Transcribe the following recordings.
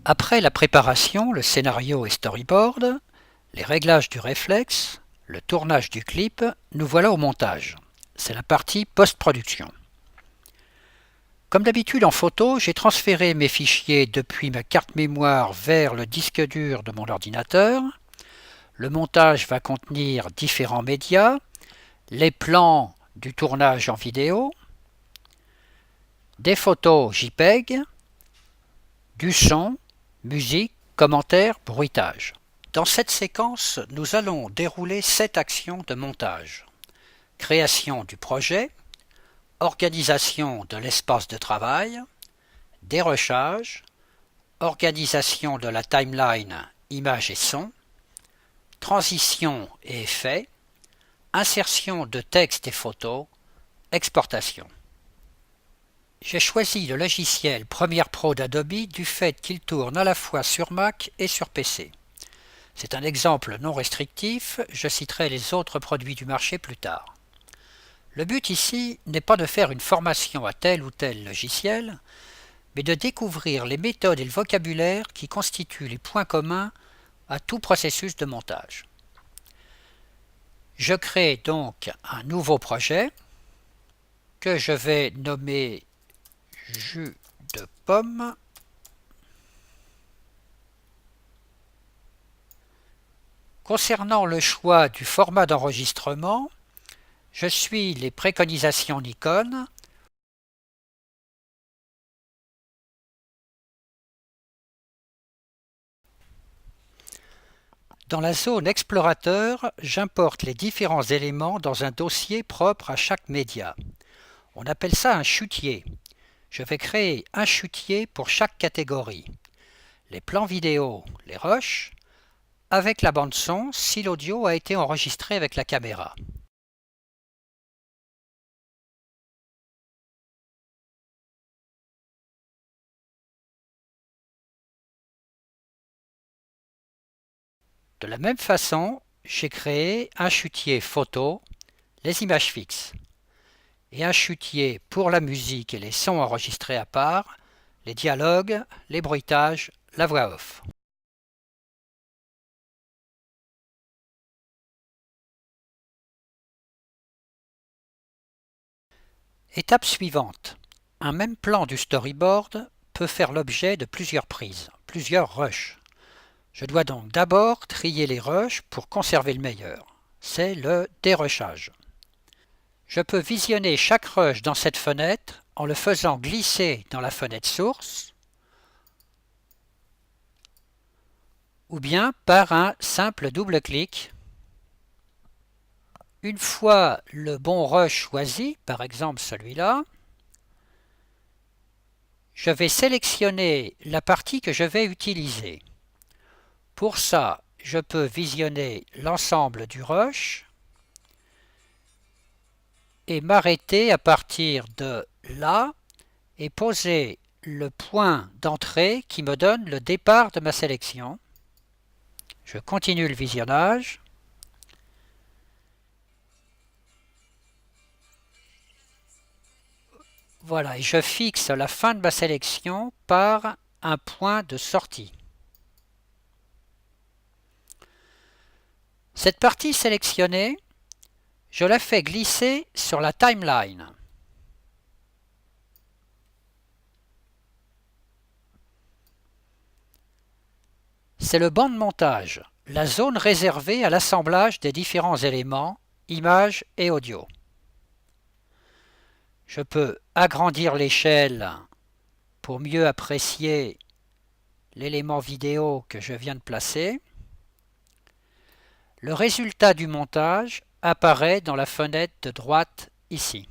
Après la préparation, le scénario et storyboard, les réglages du réflexe, le tournage du clip, nous voilà au montage. C'est la partie post-production. Comme d'habitude en photo, j'ai transféré mes fichiers depuis ma carte mémoire vers le disque dur de mon ordinateur. Le montage va contenir différents médias, les plans du tournage en vidéo, des photos JPEG, du son, musique, commentaires, bruitage. Dans cette séquence, nous allons dérouler 7 actions de montage. Création du projet, organisation de l'espace de travail, dérochage, organisation de la timeline images et son, transition et effets, insertion de texte et photos, exportation. J'ai choisi le logiciel Premiere Pro d'Adobe du fait qu'il tourne à la fois sur Mac et sur PC. C'est un exemple non restrictif, je citerai les autres produits du marché plus tard. Le but ici n'est pas de faire une formation à tel ou tel logiciel, mais de découvrir les méthodes et le vocabulaire qui constituent les points communs à tout processus de montage. Je crée donc un nouveau projet que je vais nommer jus de pomme. Concernant le choix du format d'enregistrement, je suis les préconisations Nikon. Dans la zone explorateur, j'importe les différents éléments dans un dossier propre à chaque média. On appelle ça un chutier. Je vais créer un chutier pour chaque catégorie. Les plans vidéo, les rushs, avec la bande son si l'audio a été enregistré avec la caméra. De la même façon, j'ai créé un chutier photo, les images fixes, et un chutier pour la musique et les sons enregistrés à part, les dialogues, les bruitages, la voix off. Étape suivante. Un même plan du storyboard peut faire l'objet de plusieurs prises, plusieurs rushs. Je dois donc d'abord trier les rushs pour conserver le meilleur. C'est le dérushage. Je peux visionner chaque rush dans cette fenêtre en le faisant glisser dans la fenêtre source ou bien par un simple double-clic. Une fois le bon rush choisi, par exemple celui-là, je vais sélectionner la partie que je vais utiliser. Pour ça, je peux visionner l'ensemble du rush et m'arrêter à partir de là et poser le point d'entrée qui me donne le départ de ma sélection. Je continue le visionnage. Voilà, et je fixe la fin de ma sélection par un point de sortie. Cette partie sélectionnée, je la fais glisser sur la timeline. C'est le banc de montage, la zone réservée à l'assemblage des différents éléments, images et audio. Je peux agrandir l'échelle pour mieux apprécier l'élément vidéo que je viens de placer. Le résultat du montage apparaît dans la fenêtre de droite ici.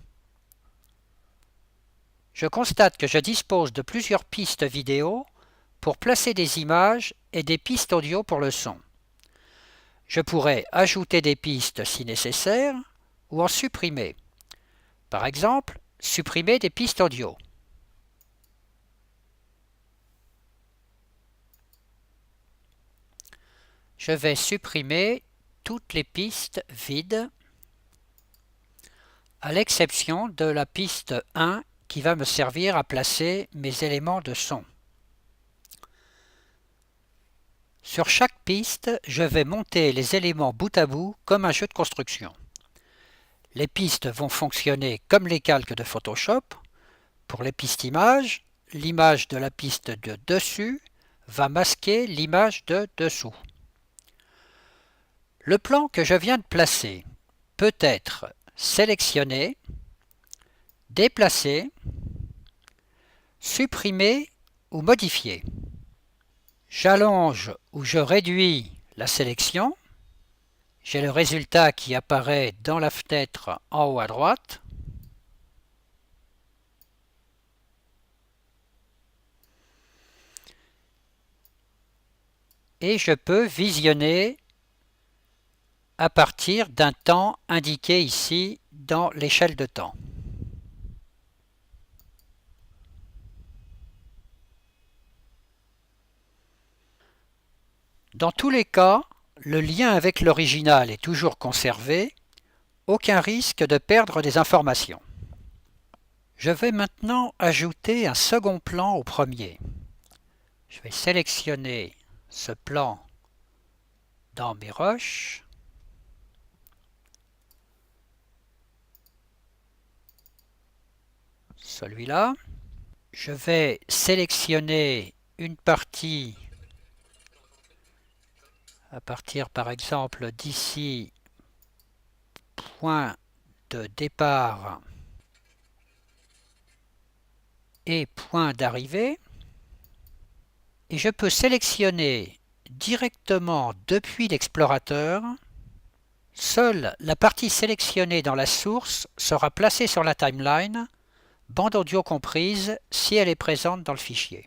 Je constate que je dispose de plusieurs pistes vidéo pour placer des images et des pistes audio pour le son. Je pourrais ajouter des pistes si nécessaire ou en supprimer. Par exemple, supprimer des pistes audio. Je vais supprimer toutes les pistes vides, à l'exception de la piste 1 qui va me servir à placer mes éléments de son. Sur chaque piste, je vais monter les éléments bout à bout comme un jeu de construction. Les pistes vont fonctionner comme les calques de Photoshop. Pour les pistes images, l'image de la piste de dessus va masquer l'image de dessous. Le plan que je viens de placer peut être sélectionné, déplacé, supprimé ou modifié. J'allonge ou je réduis la sélection. J'ai le résultat qui apparaît dans la fenêtre en haut à droite. Et je peux visionner à partir d'un temps indiqué ici dans l'échelle de temps. Dans tous les cas, le lien avec l'original est toujours conservé, aucun risque de perdre des informations. Je vais maintenant ajouter un second plan au premier. Je vais sélectionner ce plan dans mes rushs. Celui-là. Je vais sélectionner une partie à partir par exemple d'ici, point de départ et point d'arrivée. Et je peux sélectionner directement depuis l'explorateur. Seule la partie sélectionnée dans la source sera placée sur la timeline, bande audio comprise, si elle est présente dans le fichier.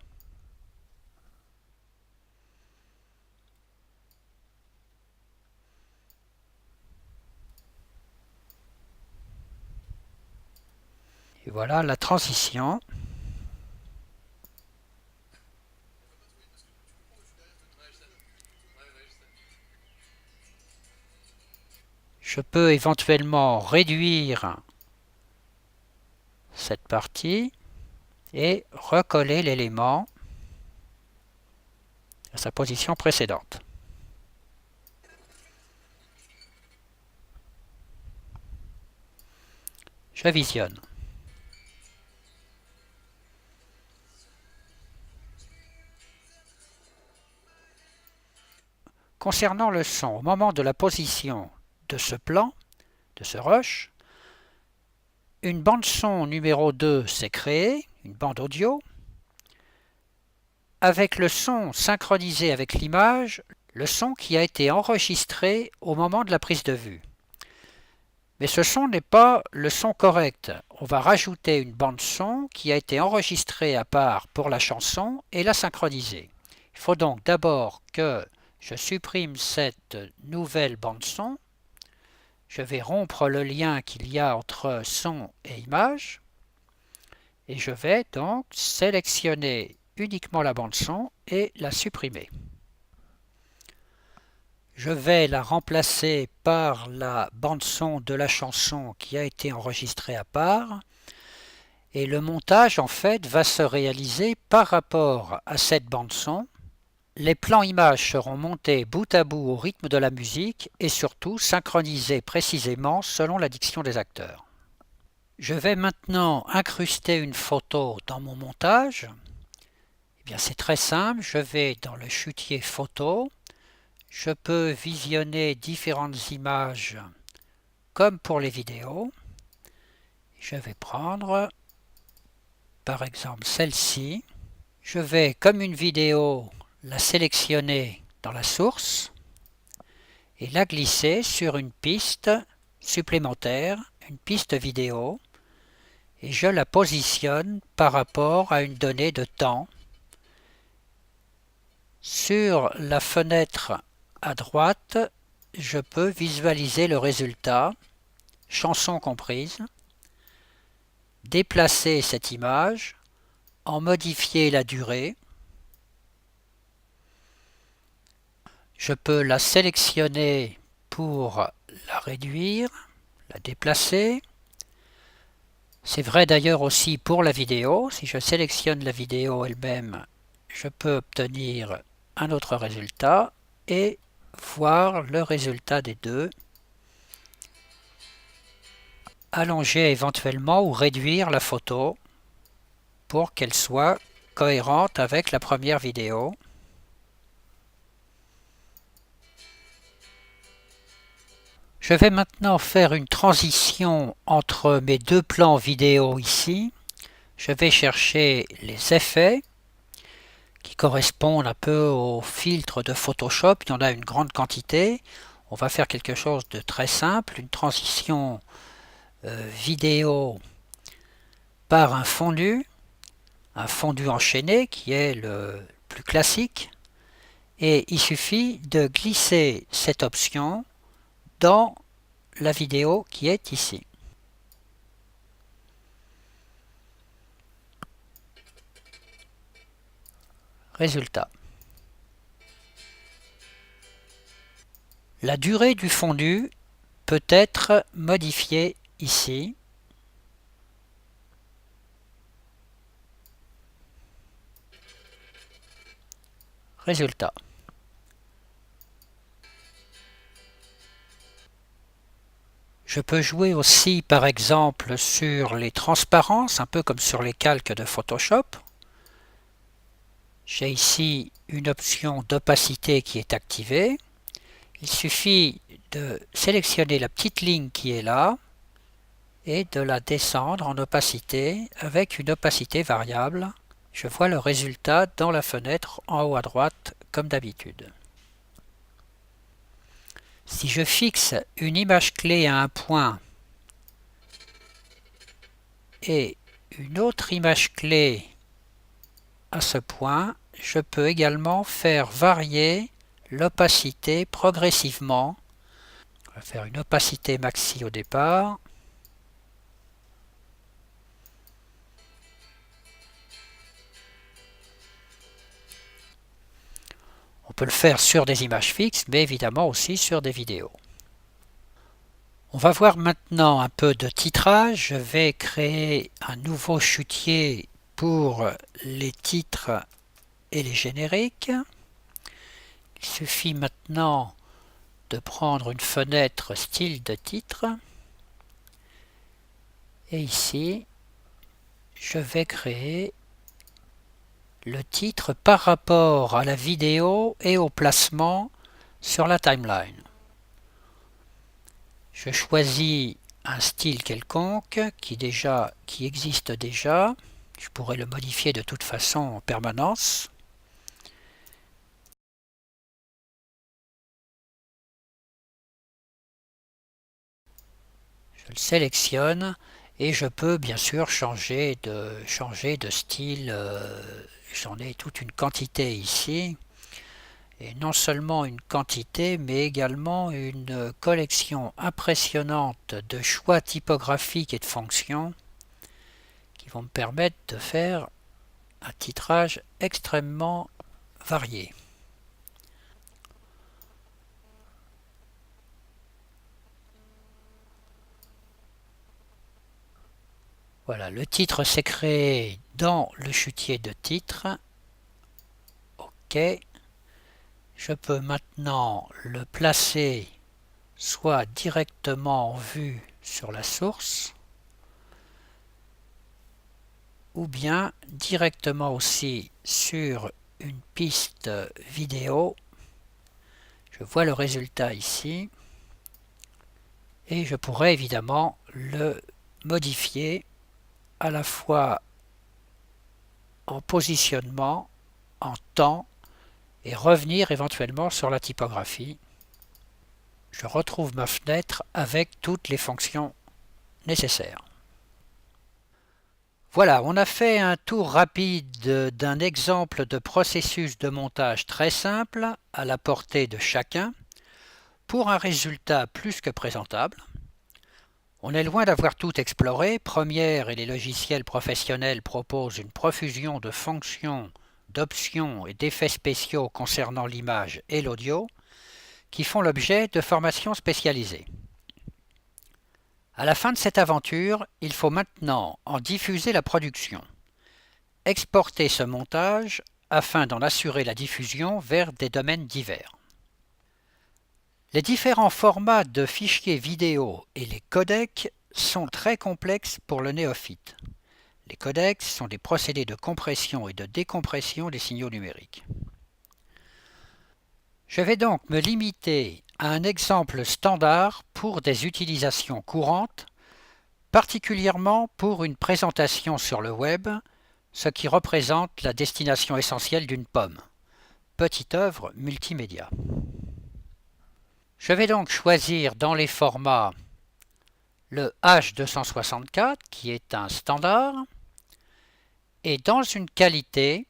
Et voilà la transition. Je peux éventuellement réduire cette partie et recoller l'élément à sa position précédente. Je visionne. Concernant le son, au moment de la position de ce plan, de ce rush, une bande son numéro 2 s'est créée, une bande audio. Avec le son synchronisé avec l'image, le son qui a été enregistré au moment de la prise de vue. Mais ce son n'est pas le son correct. On va rajouter une bande son qui a été enregistrée à part pour la chanson et la synchroniser. Il faut donc d'abord que je supprime cette nouvelle bande son. Je vais rompre le lien qu'il y a entre son et image. Et je vais donc sélectionner uniquement la bande son et la supprimer. Je vais la remplacer par la bande son de la chanson qui a été enregistrée à part. Et le montage en fait va se réaliser par rapport à cette bande son. Les plans images seront montés bout à bout au rythme de la musique et surtout synchronisés précisément selon la diction des acteurs. Je vais maintenant incruster une photo dans mon montage. Eh bien, c'est très simple, je vais dans le chutier photo. Je peux visionner différentes images comme pour les vidéos. Je vais prendre par exemple celle-ci. Je vais, comme une vidéo, la sélectionner dans la source et la glisser sur une piste supplémentaire, une piste vidéo, et je la positionne par rapport à une donnée de temps. Sur la fenêtre à droite, je peux visualiser le résultat, chanson comprise, déplacer cette image, en modifier la durée. Je peux la sélectionner pour la réduire, la déplacer. C'est vrai d'ailleurs aussi pour la vidéo. Si je sélectionne la vidéo elle-même, je peux obtenir un autre résultat. et voir le résultat des deux. Allonger éventuellement ou réduire la photo pour qu'elle soit cohérente avec la première vidéo. Je vais maintenant faire une transition entre mes deux plans vidéo ici. Je vais chercher les effets qui correspondent un peu aux filtres de Photoshop. Il y en a une grande quantité. On va faire quelque chose de très simple, une transition vidéo par un fondu enchaîné qui est le plus classique. Et il suffit de glisser cette option dans la vidéo qui est ici. Résultat. La durée du fondu peut être modifiée ici. Résultat. Je peux jouer aussi par exemple sur les transparences, un peu comme sur les calques de Photoshop. J'ai ici une option d'opacité qui est activée. Il suffit de sélectionner la petite ligne qui est là et de la descendre en opacité avec une opacité variable. Je vois le résultat dans la fenêtre en haut à droite comme d'habitude. Si je fixe une image clé à un point et une autre image clé à ce point, je peux également faire varier l'opacité progressivement. On va faire une opacité maxi au départ. On peut le faire sur des images fixes, mais évidemment aussi sur des vidéos. On va voir maintenant un peu de titrage. Je vais créer un nouveau chutier pour les titres et les génériques. Il suffit maintenant de prendre une fenêtre style de titre. Et ici, je vais créer le titre par rapport à la vidéo et au placement sur la timeline. Je choisis un style quelconque qui existe déjà. Je pourrais le modifier de toute façon en permanence. Je le sélectionne et je peux bien sûr changer de style. J'en ai toute une quantité ici. Et non seulement une quantité, mais également une collection impressionnante de choix typographiques et de fonctions qui vont me permettre de faire un titrage extrêmement varié. Voilà, le titre s'est créé dans le chutier de titre. OK. Je peux maintenant le placer soit directement en vue sur la source, ou bien directement aussi sur une piste vidéo. Je vois le résultat ici et je pourrais évidemment le modifier à la fois en positionnement, en temps et revenir éventuellement sur la typographie. Je retrouve ma fenêtre avec toutes les fonctions nécessaires. Voilà, on a fait un tour rapide d'un exemple de processus de montage très simple à la portée de chacun pour un résultat plus que présentable. On est loin d'avoir tout exploré. Premiere et les logiciels professionnels proposent une profusion de fonctions, d'options et d'effets spéciaux concernant l'image et l'audio qui font l'objet de formations spécialisées. À la fin de cette aventure, il faut maintenant en diffuser la production. Exporter ce montage afin d'en assurer la diffusion vers des domaines divers. Les différents formats de fichiers vidéo et les codecs sont très complexes pour le néophyte. Les codecs sont des procédés de compression et de décompression des signaux numériques. Je vais donc me limiter à un exemple standard pour des utilisations courantes, particulièrement pour une présentation sur le web, ce qui représente la destination essentielle d'une pomme. Petite œuvre multimédia. Je vais donc choisir dans les formats le H264 qui est un standard et dans une qualité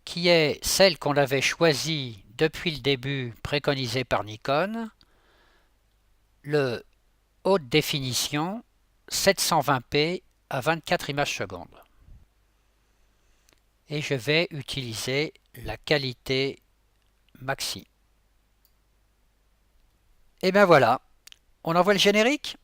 qui est celle qu'on avait choisie depuis le début préconisée par Nikon, le haute définition 720p à 24 images secondes. Et je vais utiliser la qualité maxi. Et ben voilà, on envoie le générique ?